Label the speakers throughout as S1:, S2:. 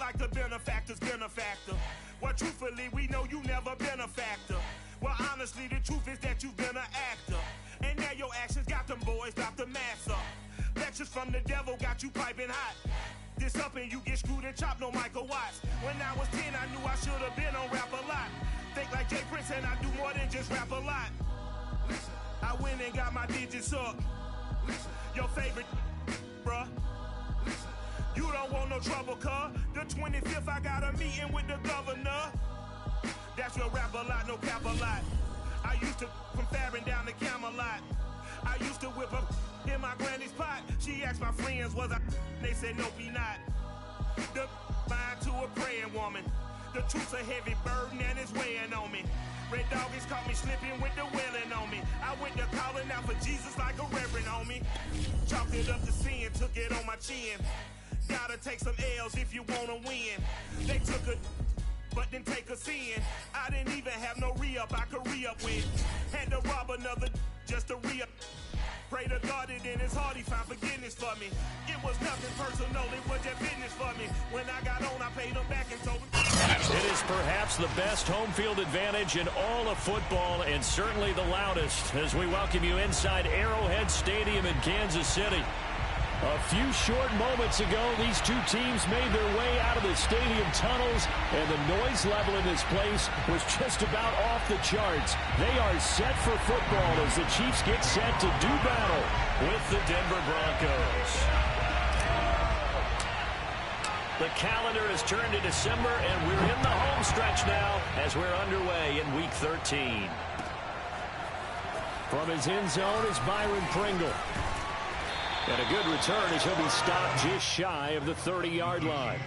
S1: Like the benefactor's benefactor. Well, truthfully, we know you never been a factor. Well, honestly, the truth is that you've been an actor. And now your actions got them boys about to mass up. Lectures from the devil got you piping hot. This up and you get screwed and chopped, no Michael Watts. When I was 10, I knew I should have been on Rap a Lot. Think like Jay Prince and I do more than just rap a lot. I went and got my digits up. Your favorite, bruh. You don't want no trouble, cuz. The 25th, I got a meeting with the governor. That's your Rap a Lot, no cap a lot. I used to from Farron down to Camelot. I used to whip up in my granny's pot. She asked my friends, was I? They said, no, be not. The mind to a praying woman. The truth's a heavy burden and it's weighing on me. Red Doggies caught me slipping with the wailing on me. I went to calling out for Jesus like a reverend on me. Chalked it up to sin, took it on my chin. Gotta take some L's if you wanna win. They took a but didn't take a sin. I didn't even have no re-up I could re-up with. Had to rob another just to re-up. Pray to God that in his heart he found forgiveness for me. It was nothing personal, it was just business for me. When I got on, I paid him back and told him.
S2: It is perhaps the best home field advantage in all of football and certainly the loudest as we welcome you inside Arrowhead Stadium in Kansas City. A few short moments ago, these two teams made their way out of the stadium tunnels, and the noise level in this place was just about off the charts. They are set for football as the Chiefs get set to do battle with the Denver Broncos. The calendar has turned to December, and we're in the home stretch now as we're underway in Week 13. From his end zone is Byron Pringle. And a good return as he'll be stopped just shy of the 30-yard line.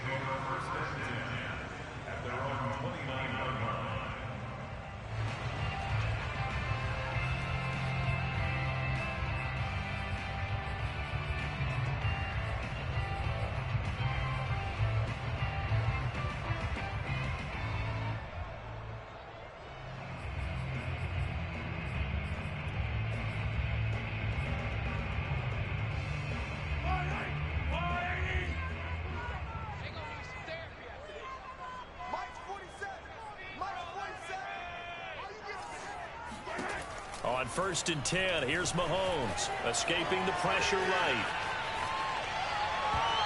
S2: On 1st and 10, here's Mahomes, escaping the pressure right.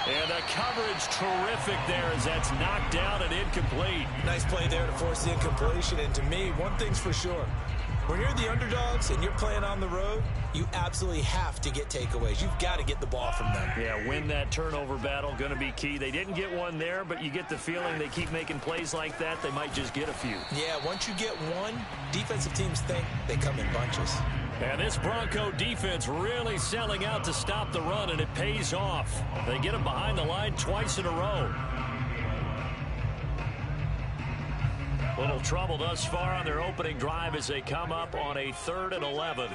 S2: And the coverage terrific there as that's knocked down and incomplete.
S3: Nice play there to force the incompletion. And to me, one thing's for sure. When you're the underdogs and you're playing on the road, you absolutely have to get takeaways. You've got to get the ball from them.
S2: Yeah, win that turnover battle, going to be key. They didn't get one there, but you get the feeling they keep making plays like that, they might just get a few.
S3: Yeah, once you get one, defensive teams think they come in bunches.
S2: And this Bronco defense really selling out to stop the run, and it pays off. They get them behind the line twice in a row. Little trouble thus far on their opening drive as they come up on a 3rd and 11.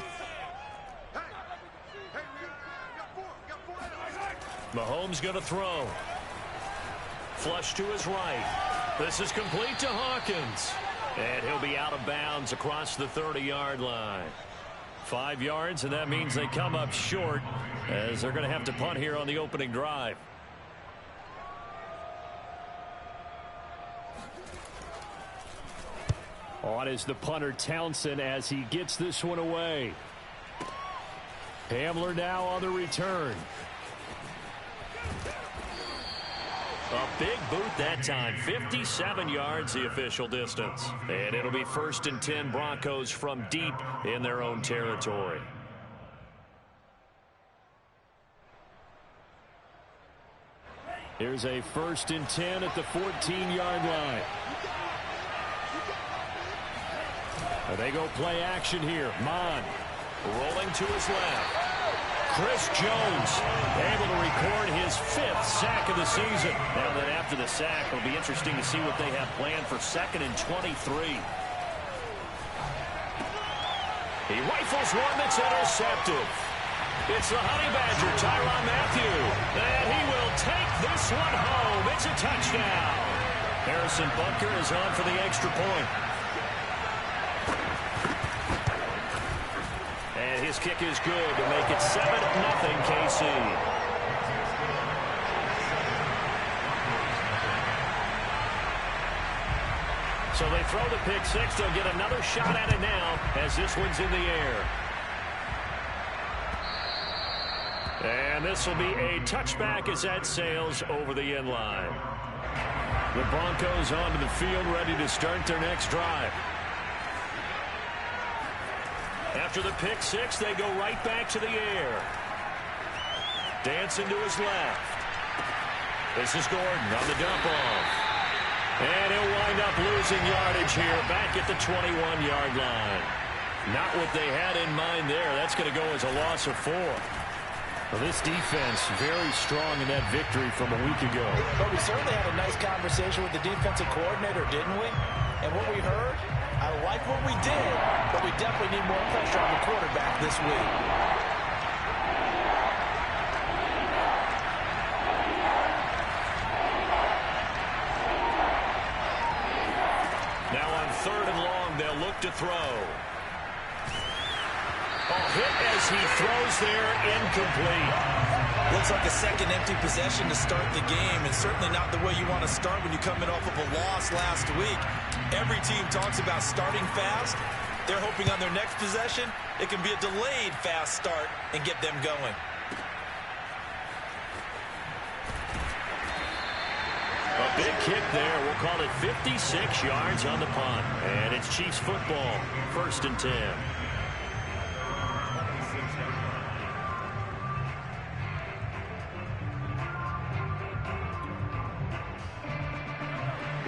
S2: Mahomes going to throw. Flush to his right. This is complete to Hawkins. And he'll be out of bounds across the 30-yard line. 5 yards, and that means they come up short as they're going to have to punt here on the opening drive. On is the punter Townsend as he gets this one away. Hamler now on the return. A big boot that time. 57 yards the official distance. And it'll be 1st and 10 Broncos from deep in their own territory. Here's a 1st and 10 at the 14-yard line. They go play action here. Mon rolling to his left. Chris Jones able to record his 5th sack of the season. Now that after the sack, it'll be interesting to see what they have planned for 2nd and 23. He rifles one that's intercepted. It's the Honey Badger, Tyrann Mathieu. And he will take this one home. It's a touchdown. Harrison Butker is on for the extra point. And his kick is good to make it 7-0 KC. So they throw the pick six. They'll get another shot at it now as this one's in the air. And this will be a touchback as that sails over the end line. The Broncos onto the field, ready to start their next drive. After the pick six, they go right back to the air. Dancing to his left. This is Gordon on the dump off. And he'll wind up losing yardage here back at the 21-yard line. Not what they had in mind there. That's going to go as a loss of 4.
S4: Well, this defense very strong in that victory from a week ago.
S3: But we certainly had a nice conversation with the defensive coordinator, didn't we? And what we heard, I like what we did, but we definitely need more pressure on the quarterback this week.
S2: Now on 3rd and long, they'll look to throw. Hit as he throws there, incomplete.
S3: Looks like a second empty possession to start the game, and certainly not the way you want to start when you come in off of a loss last week. Every team talks about starting fast. They're hoping on their next possession, it can be a delayed fast start and get them going.
S2: A big kick there. We'll call it 56 yards on the punt. And it's Chiefs football, 1st and 10.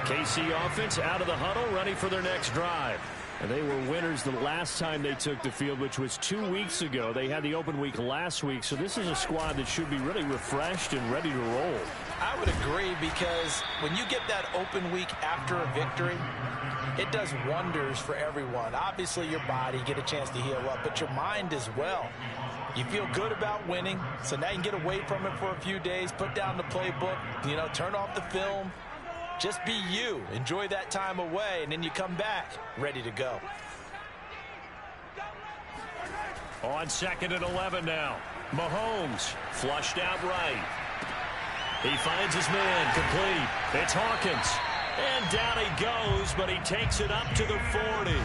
S2: KC offense out of the huddle, ready for their next drive. And they were winners the last time they took the field, which was 2 weeks ago. They had the open week last week, so this is a squad that should be really refreshed and ready to roll.
S3: I would agree, because when you get that open week after a victory, it does wonders for everyone. Obviously, your body, get a chance to heal up, but your mind as well. You feel good about winning, so now you can get away from it for a few days, put down the playbook, turn off the film. Just be you. Enjoy that time away, and then you come back ready to go.
S2: On 2nd and 11 now. Mahomes flushed out right. He finds his man complete. It's Hawkins. And down he goes, but he takes it up to the 40.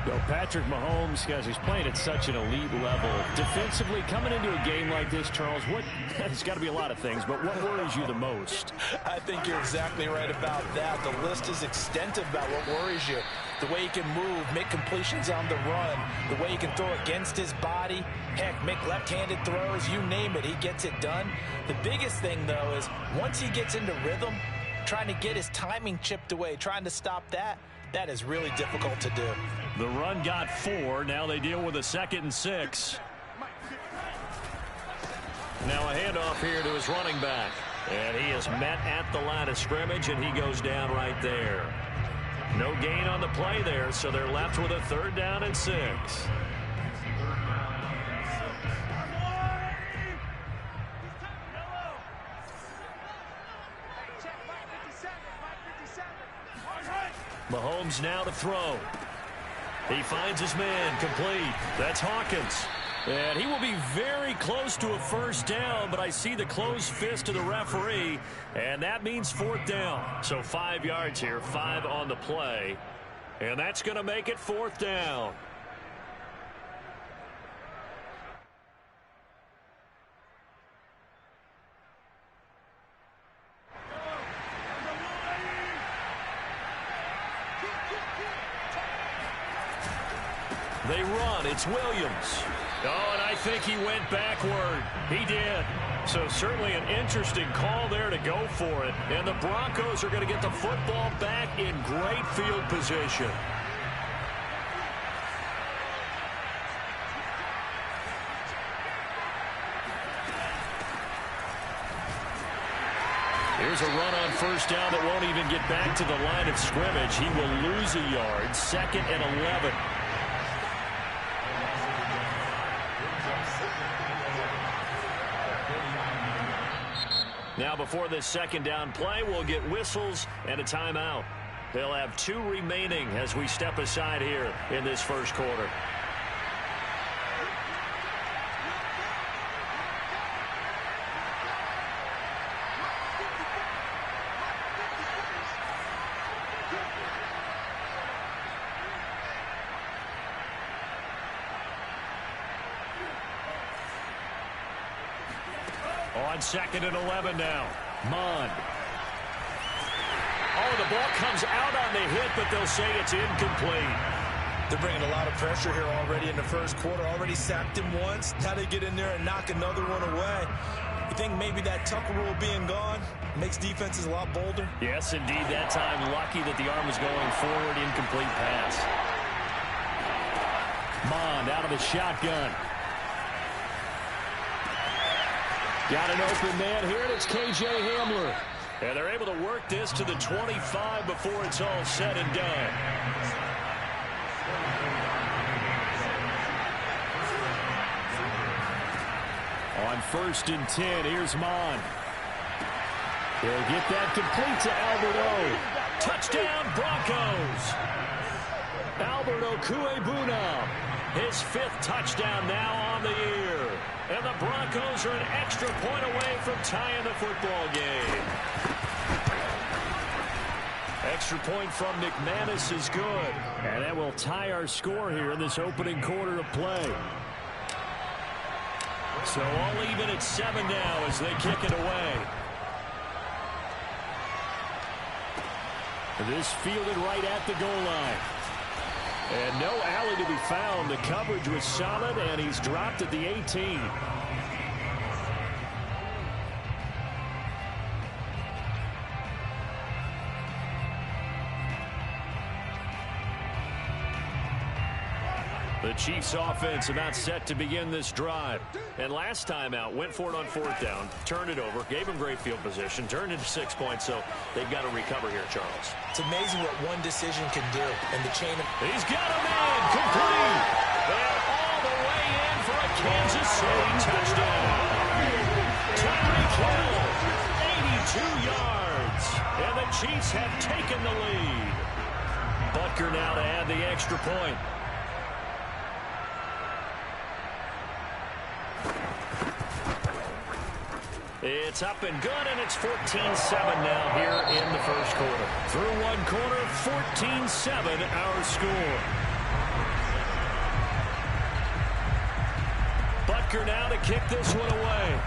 S4: Well, Patrick Mahomes, guys, he's playing at such an elite level. Defensively, coming into a game like this, Charles, there's got to be a lot of things, but what worries you the most?
S3: I think you're exactly right about that. The list is extensive about what worries you. The way he can move, make completions on the run, the way he can throw against his body, heck, make left-handed throws, you name it, he gets it done. The biggest thing, though, is once he gets into rhythm, trying to get his timing chipped away, trying to stop that is really difficult to do.
S2: The run got 4. Now they deal with a 2nd and 6. Now a handoff here to his running back. And he is met at the line of scrimmage, and he goes down right there. No gain on the play there, so they're left with a 3rd down and 6. Mahomes now to throw. He finds his man complete. That's Hawkins. And he will be very close to a 1st down, but I see the closed fist of the referee, and that means 4th down. So 5 yards here, 5 on the play, and that's going to make it 4th down. They run. It's Williams. Oh, and I think he went backward. He did. So certainly an interesting call there to go for it. And the Broncos are going to get the football back in great field position. Here's a run on 1st down that won't even get back to the line of scrimmage. He will lose a yard. 2nd and 11. Now before this 2nd down play, we'll get whistles and a timeout. They'll have 2 remaining as we step aside here in this 1st quarter. On 2nd and 11 now. Mond. Oh, the ball comes out on the hit, but they'll say it's incomplete.
S3: They're bringing a lot of pressure here already in the first quarter. Already sacked him once. How to get in there and knock another one away. You think maybe that Tucker rule being gone makes defenses a lot bolder?
S2: Yes, indeed. That time, lucky that the arm was going forward. Incomplete pass. Mond out of the shotgun. Got an open man here, and it's K.J. Hamler. And they're able to work this to the 25 before it's all said and done. On 1st and 10, here's Mond. He'll get that complete to Alberto. Touchdown, Broncos. Alberto Kuebuna, his 5th touchdown now on the year. And the Broncos are an extra point away from tying the football game. Extra point from McManus is good. And that will tie our score here in this opening quarter of play. So all even at 7 now as they kick it away. This fielded right at the goal line. And no alley to be found. The coverage was solid, and he's dropped at the 18. The Chiefs offense about set to begin this drive. And last time out, went for it on 4th down, turned it over, gave them great field position, turned into 6 points, so they've got to recover here, Charles.
S3: It's amazing what one decision can do. And the chain of...
S2: He's got a man, complete. And all the way in for a Kansas City touchdown. Tyreek Hill, 82 yards. And the Chiefs have taken the lead. Butker now to add the extra point. It's up and good, and it's 14-7 now here in the first quarter. Through one quarter, 14-7 our score. Butker now to kick this one away.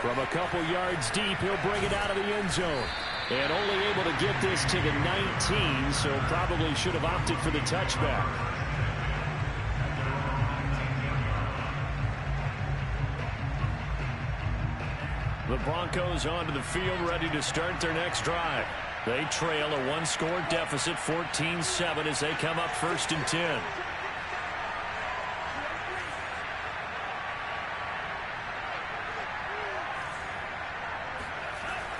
S2: From a couple yards deep, he'll bring it out of the end zone. And only able to get this to the 19, so probably should have opted for the touchback. The Broncos onto the field, ready to start their next drive. They trail a one-score deficit, 14-7, as they come up 1st and 10.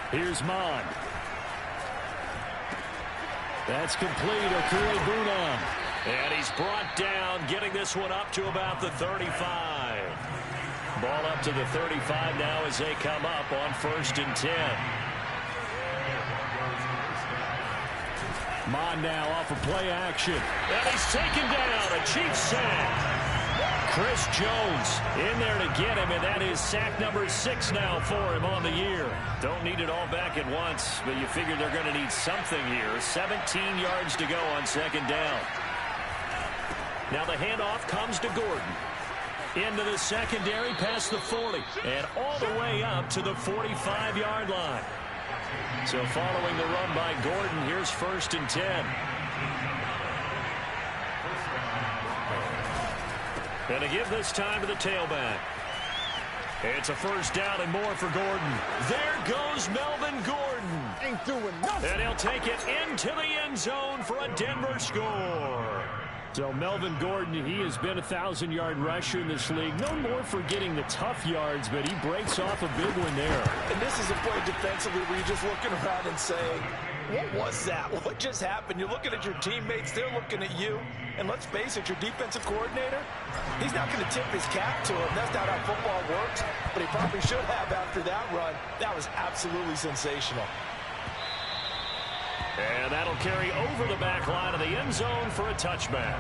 S2: Here's Mond. That's complete. Okuegbuna. And he's brought down, getting this one up to about the 35. Ball up to the 35 now as they come up on 1st and 10. Mond now off of play action. And he's taken down. A Chiefs sack. Chris Jones in there to get him, and that is sack number 6 now for him on the year. Don't need it all back at once, but you figure they're going to need something here. 17 yards to go on 2nd down. Now the handoff comes to Gordon. Into the secondary, past the 40, and all the way up to the 45-yard line. So following the run by Gordon, here's 1st and 10. And to give this time to the tailback. It's a 1st down and more for Gordon. There goes Melvin Gordon.
S5: Ain't doing nothing.
S2: And he'll take it into the end zone for a Denver score. So Melvin Gordon, he has been a 1,000-yard rusher in this league. Known more for getting the tough yards, but he breaks off a big one there.
S3: And this is a play defensively where you're just looking around and saying, what was that? What just happened? You're looking at your teammates. They're looking at you. And let's face it, your defensive coordinator, he's not going to tip his cap to him. That's not how football works. But he probably should have after that run. That was absolutely sensational.
S2: And that'll carry over the back line of the end zone for a touchback.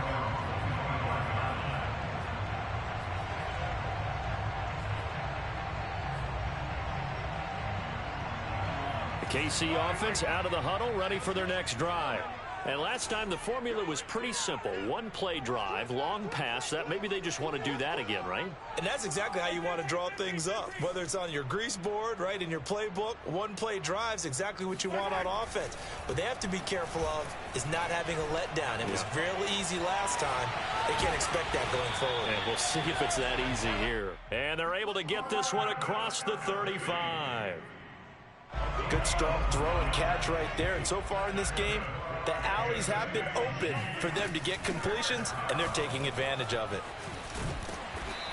S2: The KC offense out of the huddle, ready for their next drive. And last time the formula was pretty simple. One play drive, long pass. That maybe they just want to do that again, right?
S3: And that's exactly how you want to draw things up. Whether it's on your grease board, right, in your playbook, one play drive's exactly what you want on offense. What they have to be careful of is not having a letdown. It was fairly easy last time. They can't expect that going forward.
S2: And we'll see if it's that easy here. And they're able to get this one across the 35.
S3: Good strong throw and catch right there. And so far in this game, the alleys have been open for them to get completions, and they're taking advantage of it.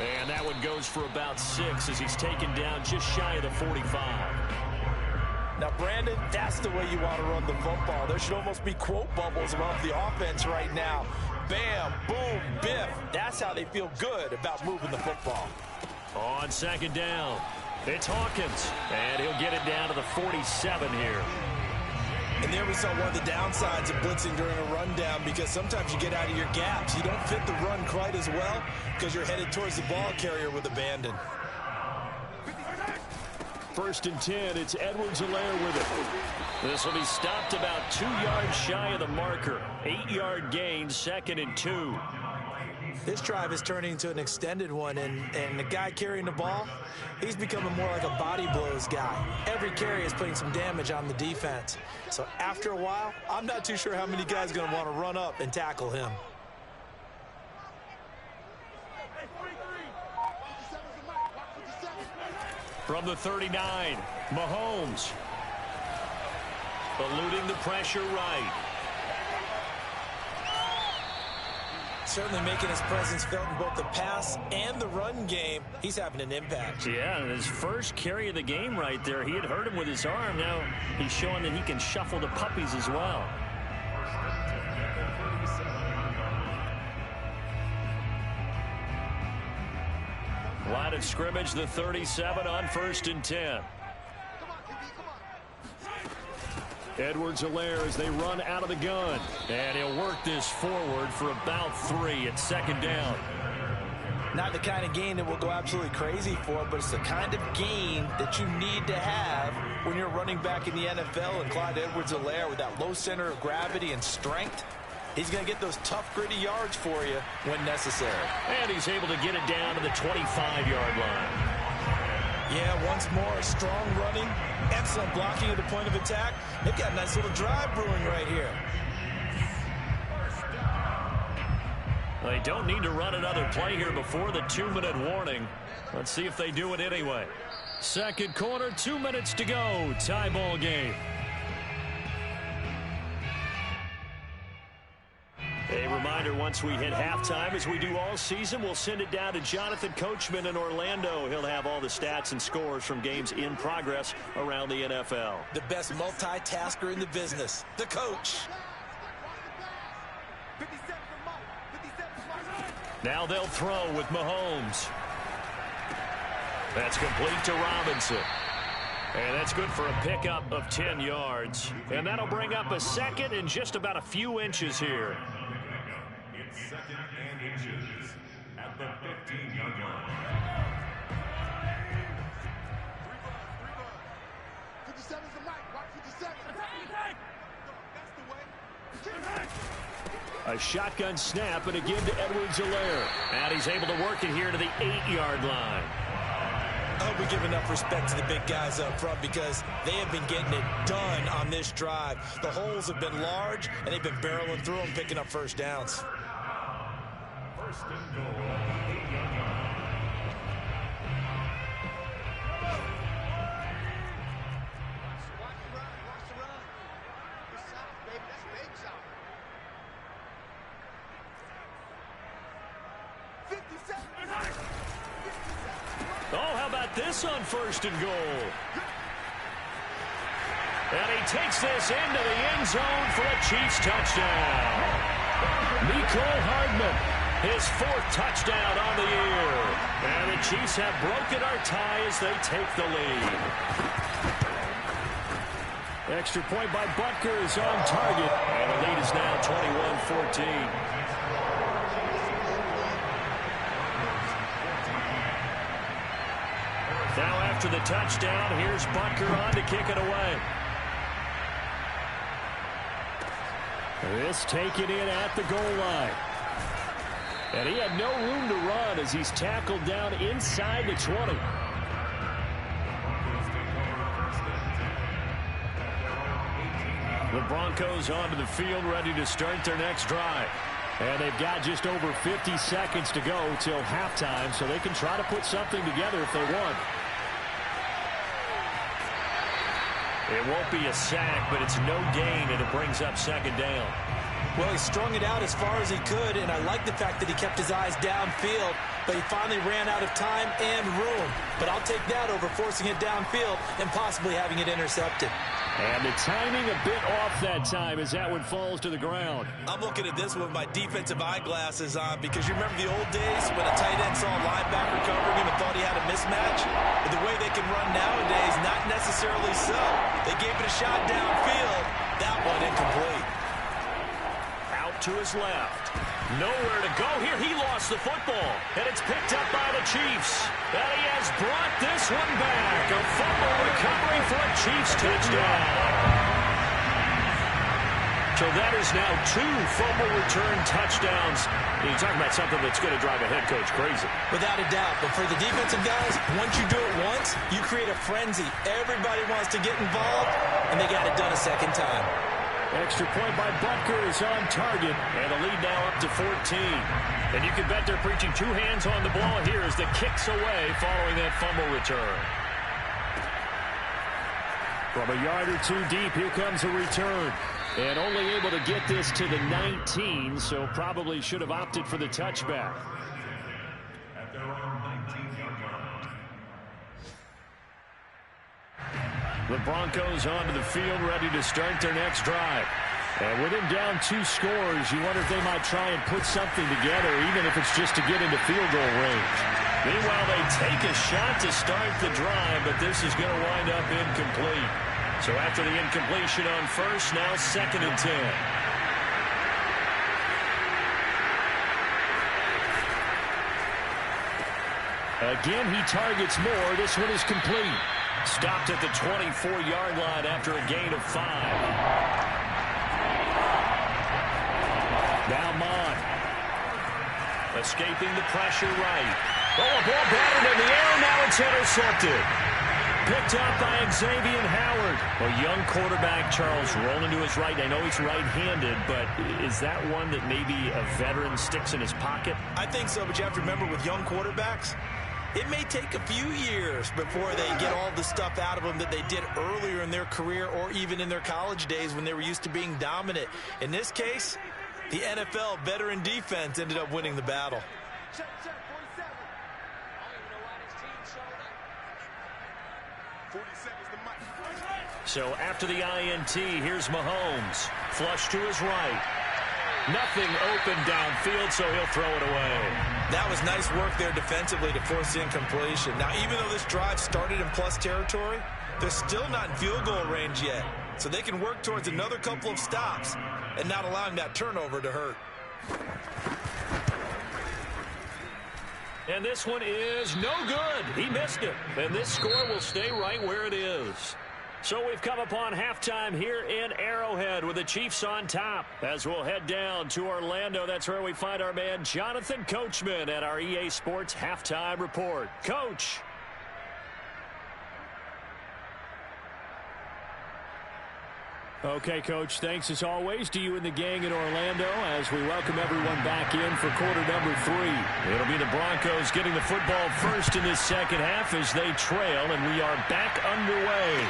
S2: And that one goes for about 6 as he's taken down just shy of the 45.
S3: Now, Brandon, that's the way you want to run the football. There should almost be quote bubbles above the offense right now. Bam, boom, biff. That's how they feel good about moving the football.
S2: On second down, it's Hawkins, and he'll get it down to the 47 here.
S3: And there we saw one of the downsides of blitzing during a rundown, because sometimes you get out of your gaps. You don't fit the run quite as well because you're headed towards the ball carrier with abandon.
S2: 1st and 10, it's Edwards-Helaire with it. This will be stopped about 2 yards shy of the marker. 8-yard gain, 2nd and 2.
S3: This drive is turning into an extended one, and the guy carrying the ball, he's becoming more like a body blows guy. Every carry is putting some damage on the defense. So after a while, I'm not too sure how many guys are going to want to run up and tackle him.
S2: From the 39, Mahomes. Eluding the pressure right.
S3: Certainly making his presence felt in both the pass and the run game. He's having an impact.
S2: Yeah, his first carry of the game right there. He had hurt him with his arm. Now he's showing that he can shuffle the puppies as well. Line of scrimmage, the 37 on 1st and 10. Edwards-Helaire as they run out of the gun. And he'll work this forward for about 3 at 2nd down.
S3: Not the kind of gain that we'll go absolutely crazy for, but it's the kind of gain that you need to have when you're running back in the NFL. And Clyde Edwards-Helaire, with that low center of gravity and strength, he's going to get those tough, gritty yards for you when necessary.
S2: And he's able to get it down to the 25-yard line.
S3: Yeah, once more, strong running, excellent blocking at the point of attack. They've got a nice little drive brewing right here.
S2: They don't need to run another play here before the 2-minute warning. Let's see if they do it anyway. Second quarter, 2 minutes to go. Tie ball game. A reminder, once we hit halftime, as we do all season, we'll send it down to Jonathan Coachman in Orlando. He'll have all the stats and scores from games in progress around the NFL.
S3: The best multitasker in the business, the coach.
S2: Now they'll throw with Mahomes. That's complete to Robinson. And that's good for a pickup of 10 yards. And that'll bring up a 2nd and just about a few inches here.
S5: It's 2nd and inches at the 15-yard line.
S6: 57's the mic. Watch 57. That's the way.
S2: A shotgun snap, and again to Edwards-Helaire. And he's able to work it here to the 8-yard line.
S3: I hope we give enough respect to the big guys up front, because they have been getting it done on this drive. The holes have been large, and they've been barreling through them, picking up first downs.
S5: 1st and goal. 8-yard line.
S2: Oh, how about this on 1st and goal? And he takes this into the end zone for a Chiefs touchdown. Mecole Hardman, his 4th touchdown on the year. And the Chiefs have broken our tie as they take the lead. Extra point by Butker is on target. And the lead is now 21-14. Now after the touchdown, here's Butker on to kick it away.
S4: This taken in at the goal line. And he had no room to run as he's tackled down inside the 20. The Broncos onto the field, ready to start their next drive. And they've got just over 50 seconds to go till halftime, so they can try to put something together if they want. It won't be a sack, but it's no gain, and it brings up second down.
S3: Well, he strung it out as far as he could, and I like the fact that he kept his eyes downfield, but he finally ran out of time and room. But I'll take that over forcing it downfield and possibly having it intercepted.
S4: And the timing a bit off that time as that one falls to the ground.
S3: I'm looking at this with my defensive eyeglasses on because you remember the old days when a tight end saw a linebacker covering him and thought he had a mismatch? But the way they can run nowadays, not necessarily so. They gave it a shot downfield. That one incomplete.
S2: Out to his left. Nowhere to go here. He lost the football. And it's picked up by the Chiefs. And he has brought this one back. A fumble recovery for a Chiefs touchdown. So that is now 2 fumble return touchdowns. You're talking about something that's going to drive a head coach crazy.
S3: Without a doubt. But for the defensive guys, once you do it once, you create a frenzy. Everybody wants to get involved, and they got it done a second time.
S4: Extra point by Butker is on target.
S2: And the lead now up to 14. And you can bet they're preaching 2 hands on the ball here as the kick's away following that fumble return.
S4: From a yard or 2 deep, here comes a return. And only able to get this to the 19, so probably should have opted for the touchback.
S5: At their own 19-yard line.
S2: The Broncos onto the field, ready to start their next drive.
S4: And with him down 2 scores, you wonder if they might try and put something together, even if it's just to get into field goal range.
S2: Meanwhile, they take a shot to start the drive, but this is going to wind up incomplete. So after the incompletion on first, now 2nd and 10.
S4: Again, he targets more. This one is complete.
S2: Stopped at the 24-yard line after a gain of 5.
S4: Now Mond.
S2: Escaping the pressure right. Oh, a ball batted in the air. Now it's intercepted. Picked up by Xavier Howard. A young quarterback, Charles, rolling to his right. I know he's right-handed, but is that one that maybe a veteran sticks in his pocket?
S3: I think so, but you have to remember with young quarterbacks, it may take a few years before they get all the stuff out of them that they did earlier in their career or even in their college days when they were used to being dominant. In this case, the NFL veteran defense ended up winning the battle.
S6: Check, 47 is the mic.
S2: So after the INT, here's Mahomes. Flush to his right. Nothing open downfield, so he'll throw it away.
S3: That was nice work there defensively to force the incompletion. Now, even though this drive started in plus territory, they're still not in field goal range yet. So they can work towards another couple of stops and not allowing that turnover to hurt.
S2: And this one is no good. He missed it. And this score will stay right where it is. So we've come upon halftime here in Arrowhead with the Chiefs on top. As we'll head down to Orlando, that's where we find our man Jonathan Coachman at our EA Sports Halftime Report. Coach.
S4: Okay, Coach, thanks as always to you and the gang in Orlando as we welcome everyone back in for quarter number 3.
S2: It'll be the Broncos getting the football first in this second half as they trail, and we are back underway.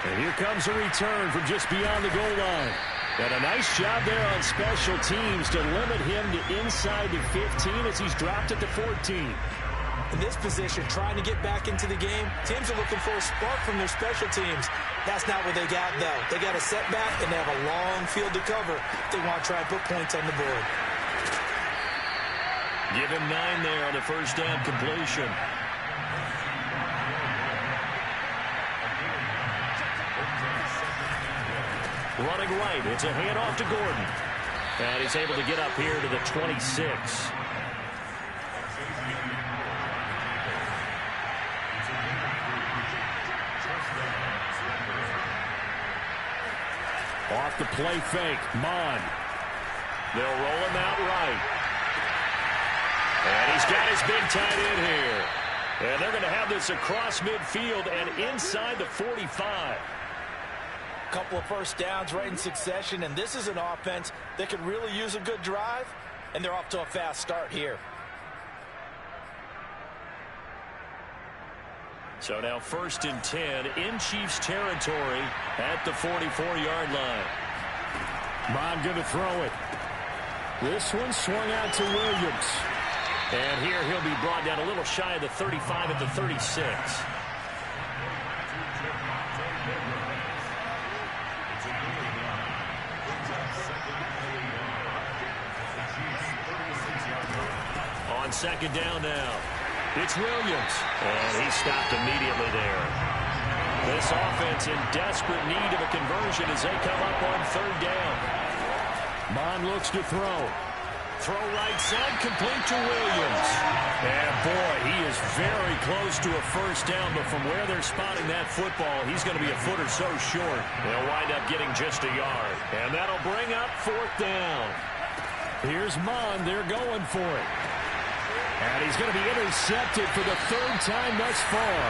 S4: And here comes a return from just beyond the goal line. And a nice job there on special teams to limit him to inside the 15 as he's dropped at the 14.
S3: In this position, trying to get back into the game, teams are looking for a spark from their special teams. That's not what they got, though. They got a setback, and they have a long field to cover if they want to try and put points on the board.
S2: Give him 9 there on the first down completion. Running right, it's a handoff to Gordon. And he's able to get up here to the 26. Off the play fake, Mon. They'll roll him out right. And he's got his big tight end here. And they're going to have this across midfield and inside the 45.
S3: Couple of first downs right in succession, and this is an offense that could really use a good drive, and they're off to a fast start here.
S2: So now 1st and 10 in Chiefs territory at the 44-yard line. Mon going to throw it. This one swung out to Williams. And here he'll be brought down a little shy of the 35 at the 36. On 2nd down now. It's Williams. And he stopped immediately there. This offense in desperate need of a conversion as they come up on 3rd down. Mon looks to throw. Throw right side, complete to Williams. And boy, he is very close to a first down, but from where they're spotting that football, he's going to be a foot or so short. They'll wind up getting just a yard. And that'll bring up 4th down. Here's Mon. They're going for it. And he's going to be intercepted for the 3rd time thus far.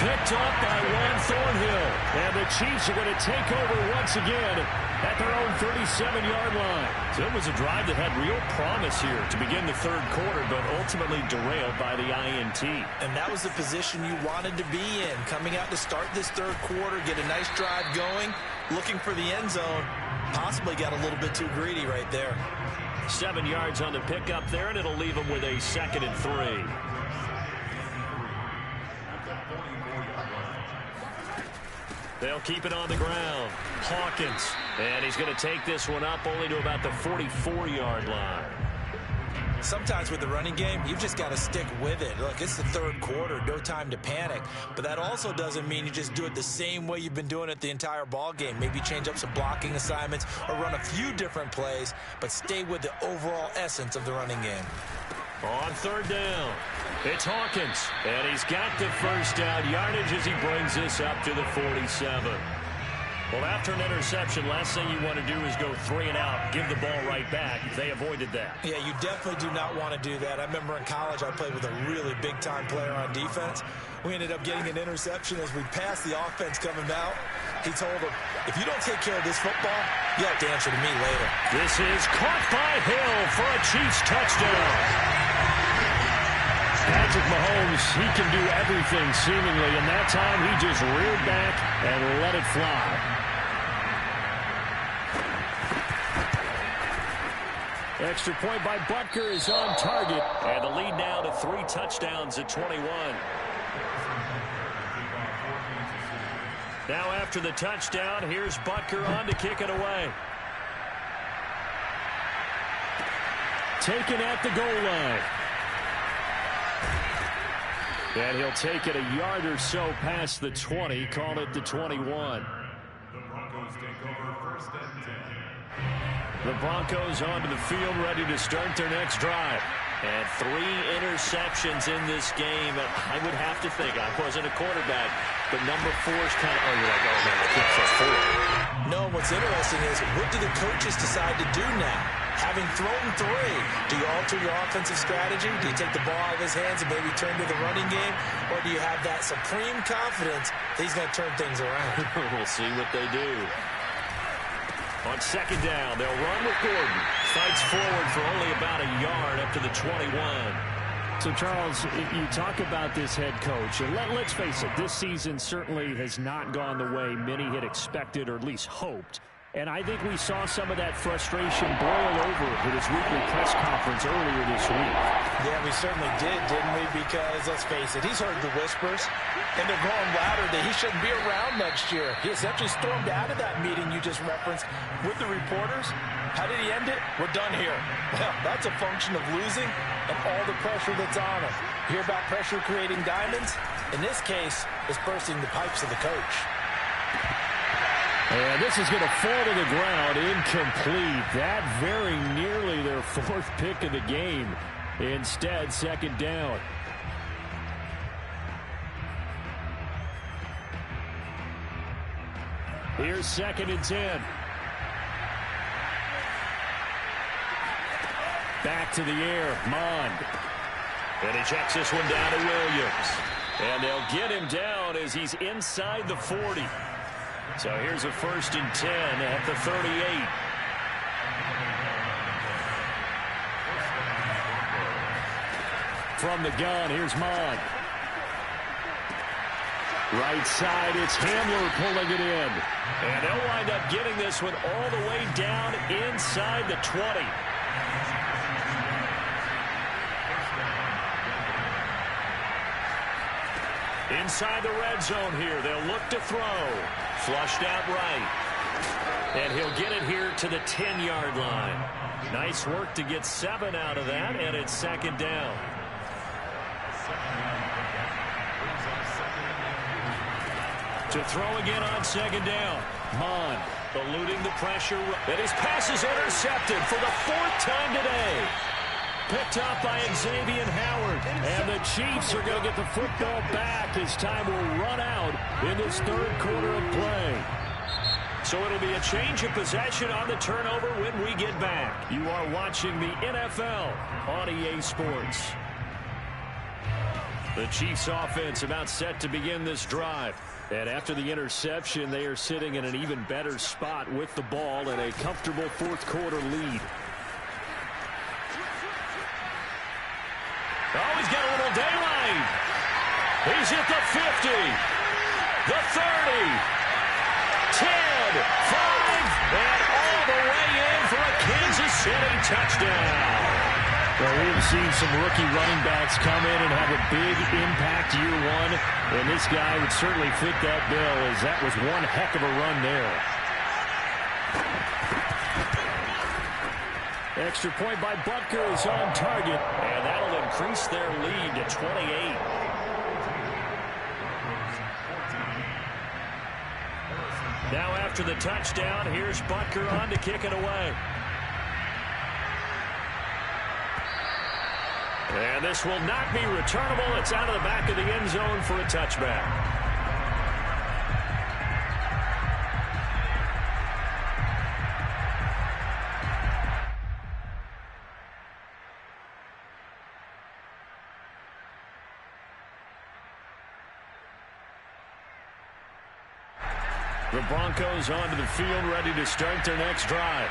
S2: Picked up by Juan Thornhill. And the Chiefs are going to take over once again at their own 37-yard line. So it was a drive that had real promise here to begin the 3rd quarter, but ultimately derailed by the INT.
S3: And that was the position you wanted to be in. Coming out to start this 3rd quarter, get a nice drive going, looking for the end zone. Possibly got a little bit too greedy right there.
S2: 7 yards on the pickup there, and it'll leave them with a 2nd and 3. They'll keep it on the ground. Hawkins. And he's going to take this one up only to about the 44-yard line.
S3: Sometimes with the running game, you've just got to stick with it. Look, it's the 3rd quarter, no time to panic. But that also doesn't mean you just do it the same way you've been doing it the entire ball game. Maybe change up some blocking assignments or run a few different plays, but stay with the overall essence of the running game.
S2: On 3rd down, it's Hawkins. And he's got the first down yardage as he brings this up to the 47. Well, after an interception, last thing you want to do is go 3 and out, give the ball right back. They avoided that.
S3: Yeah, you definitely do not want to do that. I remember in college I played with a really big-time player on defense. We ended up getting an interception as we passed the offense coming out. He told him, if you don't take care of this football, you have to answer to me later.
S2: This is caught by Hill for a Chiefs touchdown. Patrick Mahomes, he can do everything seemingly, and that time he just reared back and let it fly. Extra point by Butker is on target, and the lead now to 3 touchdowns at 21. Now after the touchdown, here's Butker on to kick it away. Taken at the goal line. And he'll take it a yard or so past the 20, call it the 21.
S5: The Broncos take over 1st and 10.
S2: The Broncos onto the field, ready to start their next drive. And 3 interceptions in this game. I would have to think, I wasn't a quarterback, but number 4 is kind of, oh, you're like, oh, man, I can't throw 4.
S3: No, what's interesting is, what do the coaches decide to do now? Having thrown 3, do you alter your offensive strategy? Do you take the ball out of his hands and maybe turn to the running game? Or do you have that supreme confidence that he's going to turn things around?
S2: We'll see what they do. On 2nd down, they'll run with Gordon. Fights forward for only about a yard up to the 21.
S4: So, Charles, you talk about this head coach, and let's face it, this season certainly has not gone the way many had expected or at least hoped. And I think we saw some of that frustration boil over at his weekly press conference earlier this week.
S3: Yeah, we certainly did, didn't we? Because, let's face it, he's heard the whispers, and they're growing louder that he shouldn't be around next year. He essentially stormed out of that meeting you just referenced with the reporters. How did he end it? We're done here. Well, that's a function of losing and all the pressure that's on him. You hear about pressure creating diamonds? In this case, it's bursting the pipes of the coach.
S4: And this is going to fall to the ground, incomplete. That very nearly their 4th pick of the game. Instead, 2nd down.
S2: Here's 2nd and 10. Back to the air, Mond. And he checks this one down to Williams. And they'll get him down as he's inside the 40. So here's a 1st and 10 at the 38. From the gun, here's Mond. Right side, it's Hamler pulling it in. And they'll wind up getting this one all the way down inside the 20. Inside the red zone here, they'll look to throw. Flushed out right. And he'll get it here to the 10-yard line. Nice work to get 7 out of that, and it's 2nd down. To throw again on 2nd down. Mond eluding the pressure. And his pass is intercepted for the 4th time today. Picked up by Xavier Howard. And the Chiefs are going to get the football back as time will run out in this 3rd quarter of play. So it'll be a change of possession on the turnover when we get back. You are watching the NFL on EA Sports. The Chiefs offense about set to begin this drive. And after the interception, they are sitting in an even better spot with the ball and a comfortable 4th quarter lead. Oh, he's got a little daylight. He's at the 50, the 30, 10, 5, and all the way in for a Kansas City touchdown. Well, we have seen some rookie running backs come in and have a big impact year one, and this guy would certainly fit that bill, as that was one heck of a run there. Extra point by Butker is on target, and that'll increase their lead to 28. Now after the touchdown, here's Butker on to kick it away. And this will not be returnable. It's out of the back of the end zone for a touchback. The Broncos onto the field, ready to start their next drive.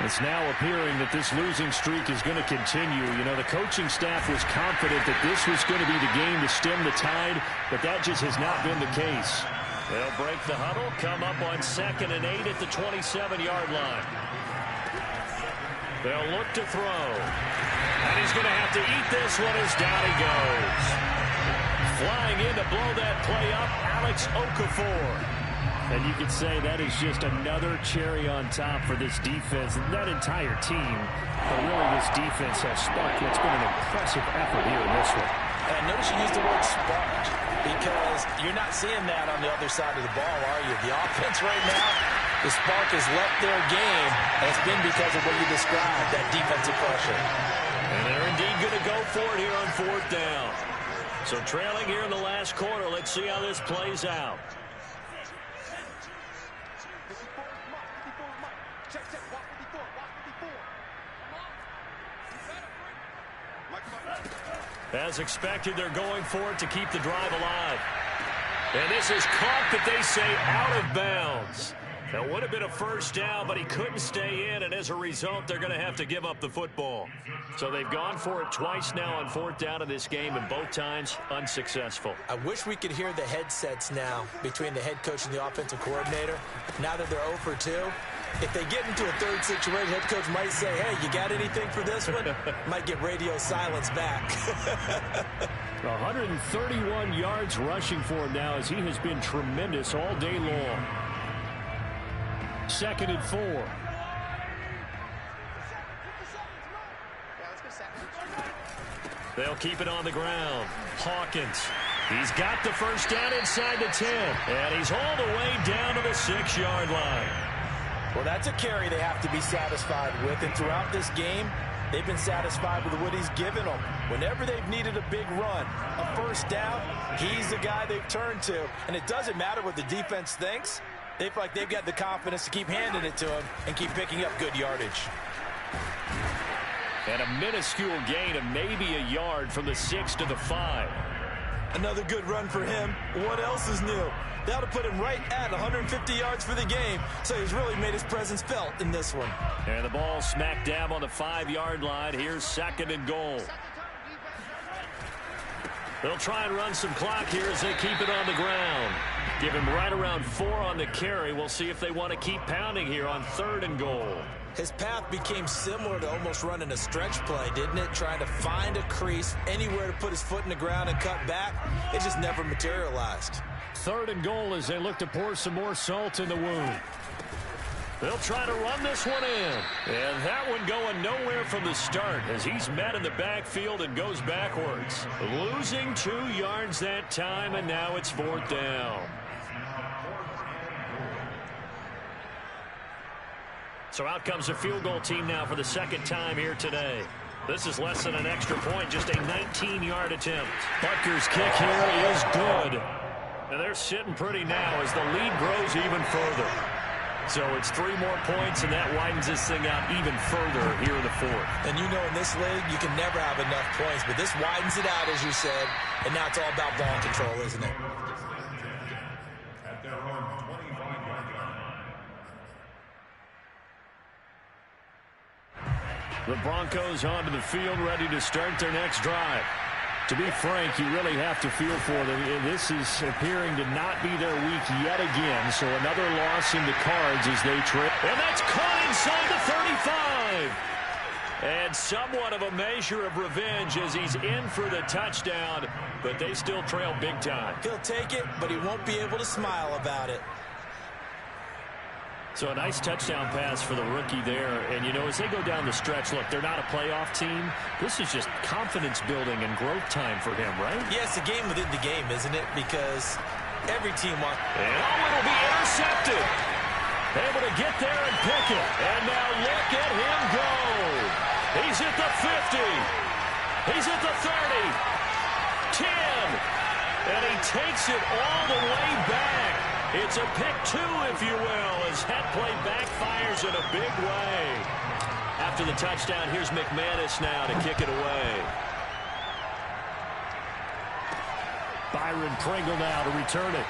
S2: It's now appearing that this losing streak is going to continue. You know, the coaching staff was confident that this was going to be the game to stem the tide, but that just has not been the case. They'll break the huddle, come up on 2nd and 8 at the 27-yard line. They'll look to throw. And he's going to have to eat this one as down he goes. Flying in to blow that play up, Alex Okafor. And you could say that is just another cherry on top for this defense and that entire team. But really, this defense has sparked what's been an impressive effort here in this one.
S3: And notice you use the word sparked, because you're not seeing that on the other side of the ball, are you? The offense right now, the spark has left their game, and it's been because of what you described, that defensive pressure.
S2: And they're indeed going to go for it here on 4th down. So trailing here in the last quarter, let's see how this plays out. As expected, they're going for it to keep the drive alive. And this is caught, but they say out of bounds. That would have been a 1st down, but he couldn't stay in, and as a result, they're going to have to give up the football. So they've gone for it twice now on 4th down in this game, and both times unsuccessful.
S3: I wish we could hear the headsets now between the head coach and the offensive coordinator. Now that they're 0 for 2, if they get into a 3rd situation, head coach might say, hey, you got anything for this one? Might get radio silence back.
S2: 131 yards rushing for him now, as he has been tremendous all day long. 2nd and 4. They'll keep it on the ground. Hawkins. He's got the 1st down inside the 10. And he's all the way down to the 6-yard line.
S3: Well, that's a carry they have to be satisfied with. And throughout this game, they've been satisfied with what he's given them. Whenever they've needed a big run, a 1st down, he's the guy they've turned to. And it doesn't matter what the defense thinks. They feel like they've got the confidence to keep handing it to him and keep picking up good yardage.
S2: And a minuscule gain of maybe a yard from the 6 to the 5.
S3: Another good run for him. What else is new? That'll put him right at 150 yards for the game, so he's really made his presence felt in this one.
S2: And the ball smack dab on the 5-yard line. Here's 2nd and goal. They'll try and run some clock here as they keep it on the ground. Give him right around 4 on the carry. We'll see if they want to keep pounding here on 3rd and goal.
S3: His path became similar to almost running a stretch play, didn't it? Trying to find a crease, anywhere to put his foot in the ground and cut back. It just never materialized.
S2: 3rd and goal as they look to pour some more salt in the wound. They'll try to run this one in. And that one going nowhere from the start as he's met in the backfield and goes backwards. Losing 2 yards that time, and now it's 4th down. So out comes the field goal team now for the 2nd time here today. This is less than an extra point, just a 19-yard attempt. Butker's kick here is good. And they're sitting pretty now as the lead grows even further. So it's 3 more points, and that widens this thing out even further here in the 4th.
S3: And you know in this league, you can never have enough points, but this widens it out, as you said, and now it's all about ball control, isn't it?
S5: At their own 25-yard line.
S2: The Broncos onto the field, ready to start their next drive. To be frank, you really have to feel for them. This is appearing to not be their week yet again, so another loss in the cards as they trail. And that's caught inside the 35. And somewhat of a measure of revenge as he's in for the touchdown, but they still trail big time.
S3: He'll take it, but he won't be able to smile about it.
S2: So a nice touchdown pass for the rookie there. And, you know, as they go down the stretch, look, they're not a playoff team. This is just confidence building and growth time for him, right?
S3: Yeah, it's a game within the game, isn't it? Because every team wants...
S2: And it'll be intercepted. Able to get there and pick it. And now look at him go. He's at the 50. He's at the 30. 10. And he takes it all the way back. It's a pick 2, if you will, as that play backfires in a big way. After the touchdown, here's McManus now to kick it away. Byron Pringle now to return it.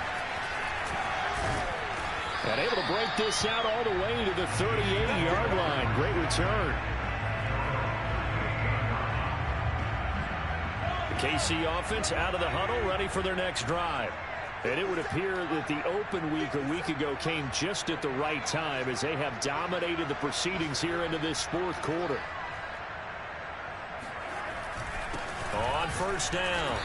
S2: And able to break this out all the way to the 38-yard line. Great return. The KC offense out of the huddle, ready for their next drive. And it would appear that the open week a week ago came just at the right time as they have dominated the proceedings here into this 4th quarter. On 1st down,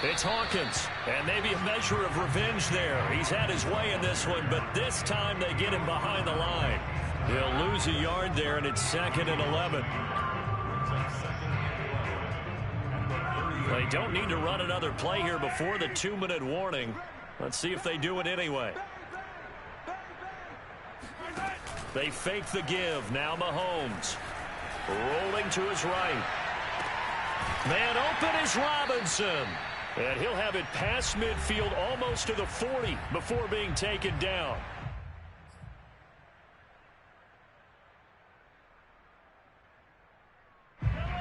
S2: it's Hawkins. And maybe a measure of revenge there. He's had his way in this one, but this time they get him behind the line. He'll lose a yard there, and it's 2nd and 11. They don't need to run another play here before the 2-minute warning. Let's see if they do it anyway. They fake the give. Now Mahomes. Rolling to his right. Man open is Robinson. And he'll have it past midfield almost to the 40 before being taken down.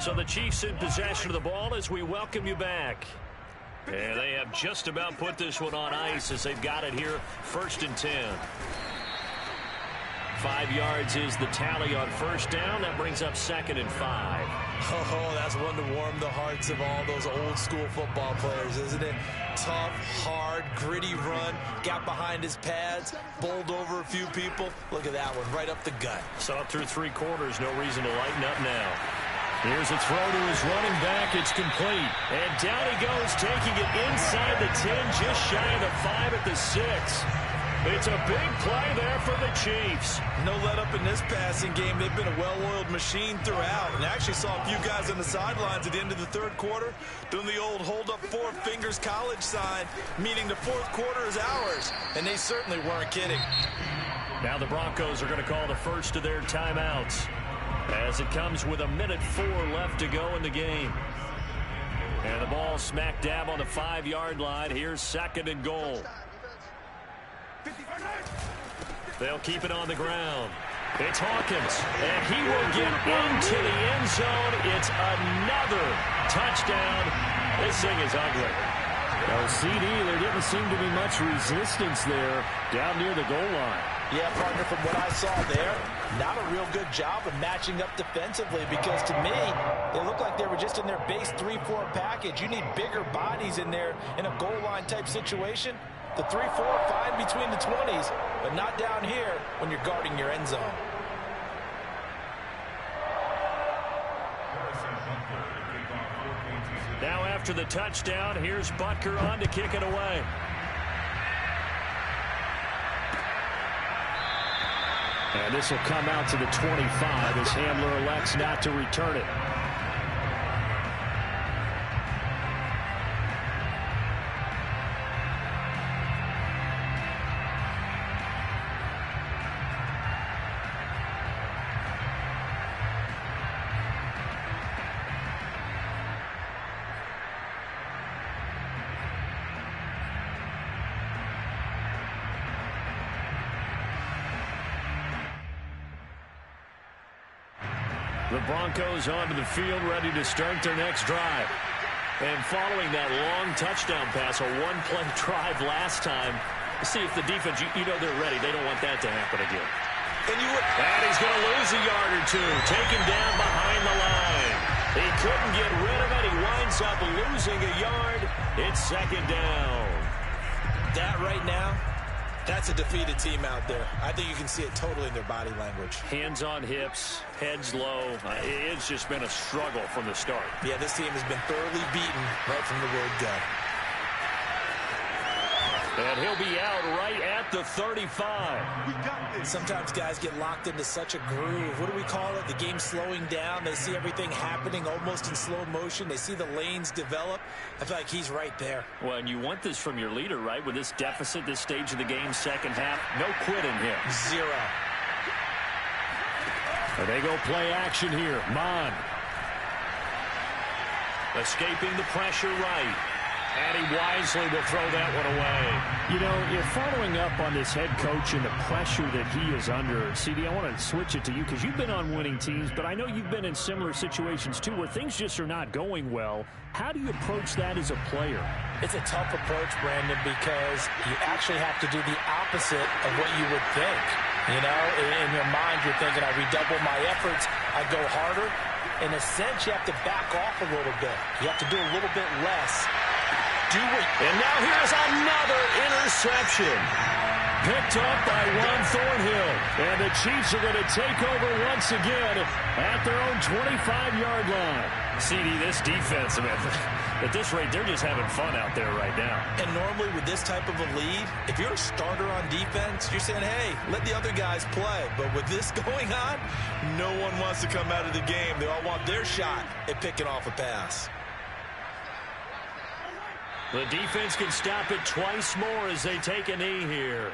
S2: So the Chiefs in possession of the ball as we welcome you back. And they have just about put this one on ice as they've got it here, 1st and 10. 5 yards is the tally on 1st down. That brings up 2nd and 5.
S3: Oh, that's one to warm the hearts of all those old school football players, isn't it? Tough, hard, gritty run, got behind his pads, bowled over a few people. Look at that one, right up the gut.
S2: So up through 3 quarters, no reason to lighten up now. Here's a throw to his running back. It's complete. And down he goes, taking it inside the 10, just shy of the 5 at the 6. It's a big play there for the Chiefs.
S3: No let up in this passing game. They've been a well-oiled machine throughout. And actually saw a few guys on the sidelines at the end of the 3rd quarter doing the old hold up 4 fingers college sign, meaning the 4th quarter is ours. And they certainly weren't kidding.
S2: Now the Broncos are going to call the first of their timeouts, as it comes with 1:04 left to go in the game. And the ball smack dab on the 5-yard line. Here's 2nd and goal. They'll keep it on the ground. It's Hawkins, and he will get into the end zone. It's another touchdown. This thing is ugly.
S4: Well, CD, there didn't seem to be much resistance there down near the goal line.
S3: Yeah, partner, from what I saw there, not a real good job of matching up defensively, because to me, they looked like they were just in their base 3-4 package. You need bigger bodies in there in a goal line type situation. The 3-4 fine between the 20s, but not down here when you're guarding your end zone.
S2: Now after the touchdown, here's Butker on to kick it away.
S4: And this will come out to the 25 as Hamler elects not to return it.
S2: The Broncos onto the field, ready to start their next drive. And following that long touchdown pass, a one-play drive last time, see if the defense, you know they're ready. They don't want that to happen again. And he's going to lose a yard or two. Taken down behind the line. He couldn't get rid of it. He winds up losing a yard. It's second down.
S3: That right now, that's a defeated team out there. I think you can see it totally in their body language.
S2: Hands on hips, heads low. It's just been a struggle from the start.
S3: Yeah, this team has been thoroughly beaten right from the word go.
S2: And he'll be out right at the 35.
S6: We got this.
S3: Sometimes guys get locked into such a groove. What do we call it? The game's slowing down. They see everything happening almost in slow motion. They see the lanes develop. I feel like he's right there.
S2: Well, and you want this from your leader, right? With this deficit, this stage of the game, second half, no quitting here.
S3: Zero.
S4: And they go play action here. Mon.
S2: Escaping the pressure right. And he wisely will throw that one away.
S4: You know, you're following up on this head coach and the pressure that he is under. CD, I want to switch it to you because you've been on winning teams, but I know you've been in similar situations too where things just are not going well. How do you approach that as a player?
S3: It's a tough approach, Brandon, because you actually have to do the opposite of what you would think. You know, in your mind, you're thinking, I redouble my efforts, I go harder. In a sense, you have to back off a little bit. You have to do a little bit less.
S2: And now here's another interception. Picked up by Juan Thornhill.
S4: And the Chiefs are going to take over once again at their own 25-yard line.
S2: CD, this defense, man, at this rate, they're just having fun out there right now.
S3: And normally with this type of a lead, if you're a starter on defense, you're saying, hey, let the other guys play. But with this going on, no one wants to come out of the game. They all want their shot at picking off a pass.
S2: The defense can stop it twice more as they take a knee here.